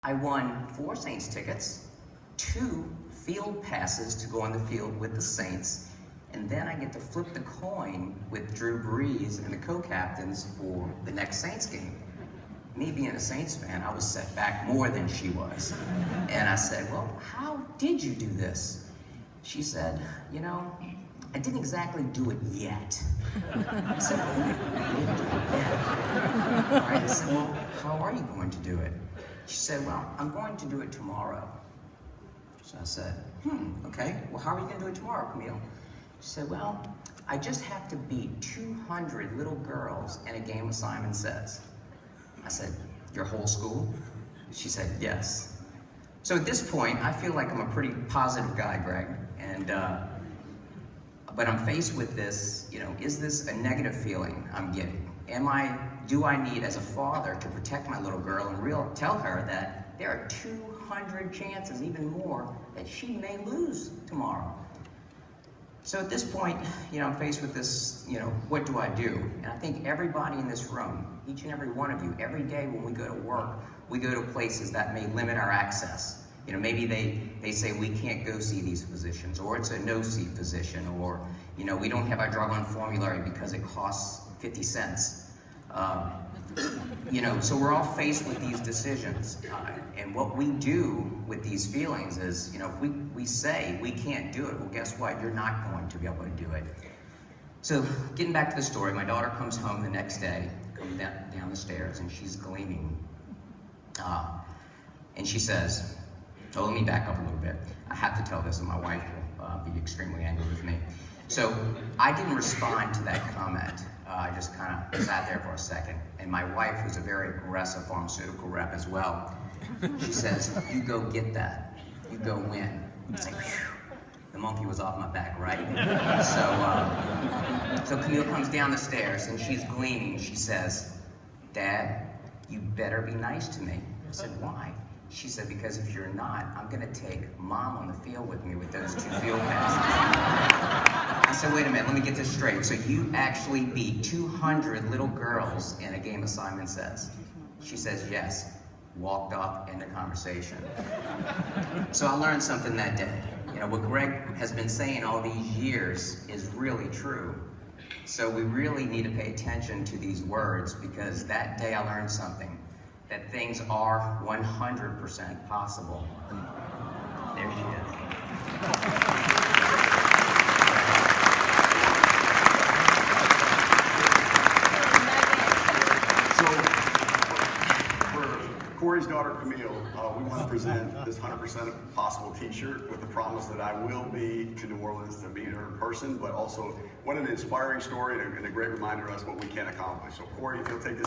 I won 4 Saints tickets, 2 field passes to go on the field with the Saints, and then I get to flip the coin with Drew Brees and the co-captains for the next Saints game. Me being a Saints fan, I was set back more than she was. And I said, well, how did you do this? She said, you know, I didn't exactly do it yet. I said, oh, you didn't do it yet. All right, I said, well, how are you going to do it? She said, well, I'm going to do it tomorrow. So I said, okay, well, how are you going to do it tomorrow, Camille? She said, well, I just have to beat 200 little girls in a game of Simon Says. I said, your whole school? She said, yes. So at this point, I feel like I'm a pretty positive guy, Greg, and but I'm faced with this, you know, is this a negative feeling I'm getting? Do I need, as a father, to protect my little girl and tell her that there are 200 chances, even more, that she may lose tomorrow? So at this point, you know, I'm faced with this, you know, what do I do? And I think everybody in this room, each and every one of you, every day when we go to work, we go to places that may limit our access. You know, maybe they say we can't go see these physicians, or it's a no-see physician, or, you know, we don't have our drug on formulary because it costs 50 cents. You know, so we're all faced with these decisions. And what we do with these feelings is, you know, if we say we can't do it, well, guess what? You're not going to be able to do it. So getting back to the story, my daughter comes home the next day, comes down the stairs, and she's gleaming. And she says, oh, let me back up a little bit. I have to tell this, and my wife will be extremely angry with me. So I didn't respond to that comment. I just kind of sat there for a second. And my wife, who's a very aggressive pharmaceutical rep as well, she says, you go get that. You go win. It's like, whew, the monkey was off my back, right? So Camille comes down the stairs, and she's gleaming. She says, Dad, you better be nice to me. I said, why? She said, because if you're not, I'm going to take Mom on the field with me with those 2 field passes. I said, wait a minute, let me get this straight. So you actually beat 200 little girls in a game of Simon Says? She says, yes. Walked off, end of conversation. So I learned something that day. You know, what Greg has been saying all these years is really true. So we really need to pay attention to these words, because that day I learned something, that things are 100% possible. There she is. Corey's daughter, Camille, we want to present this 100% Possible t-shirt with the promise that I will be to New Orleans to meet her in person, but also what an inspiring story and a great reminder of us what we can accomplish. So Corey, if you'll take this.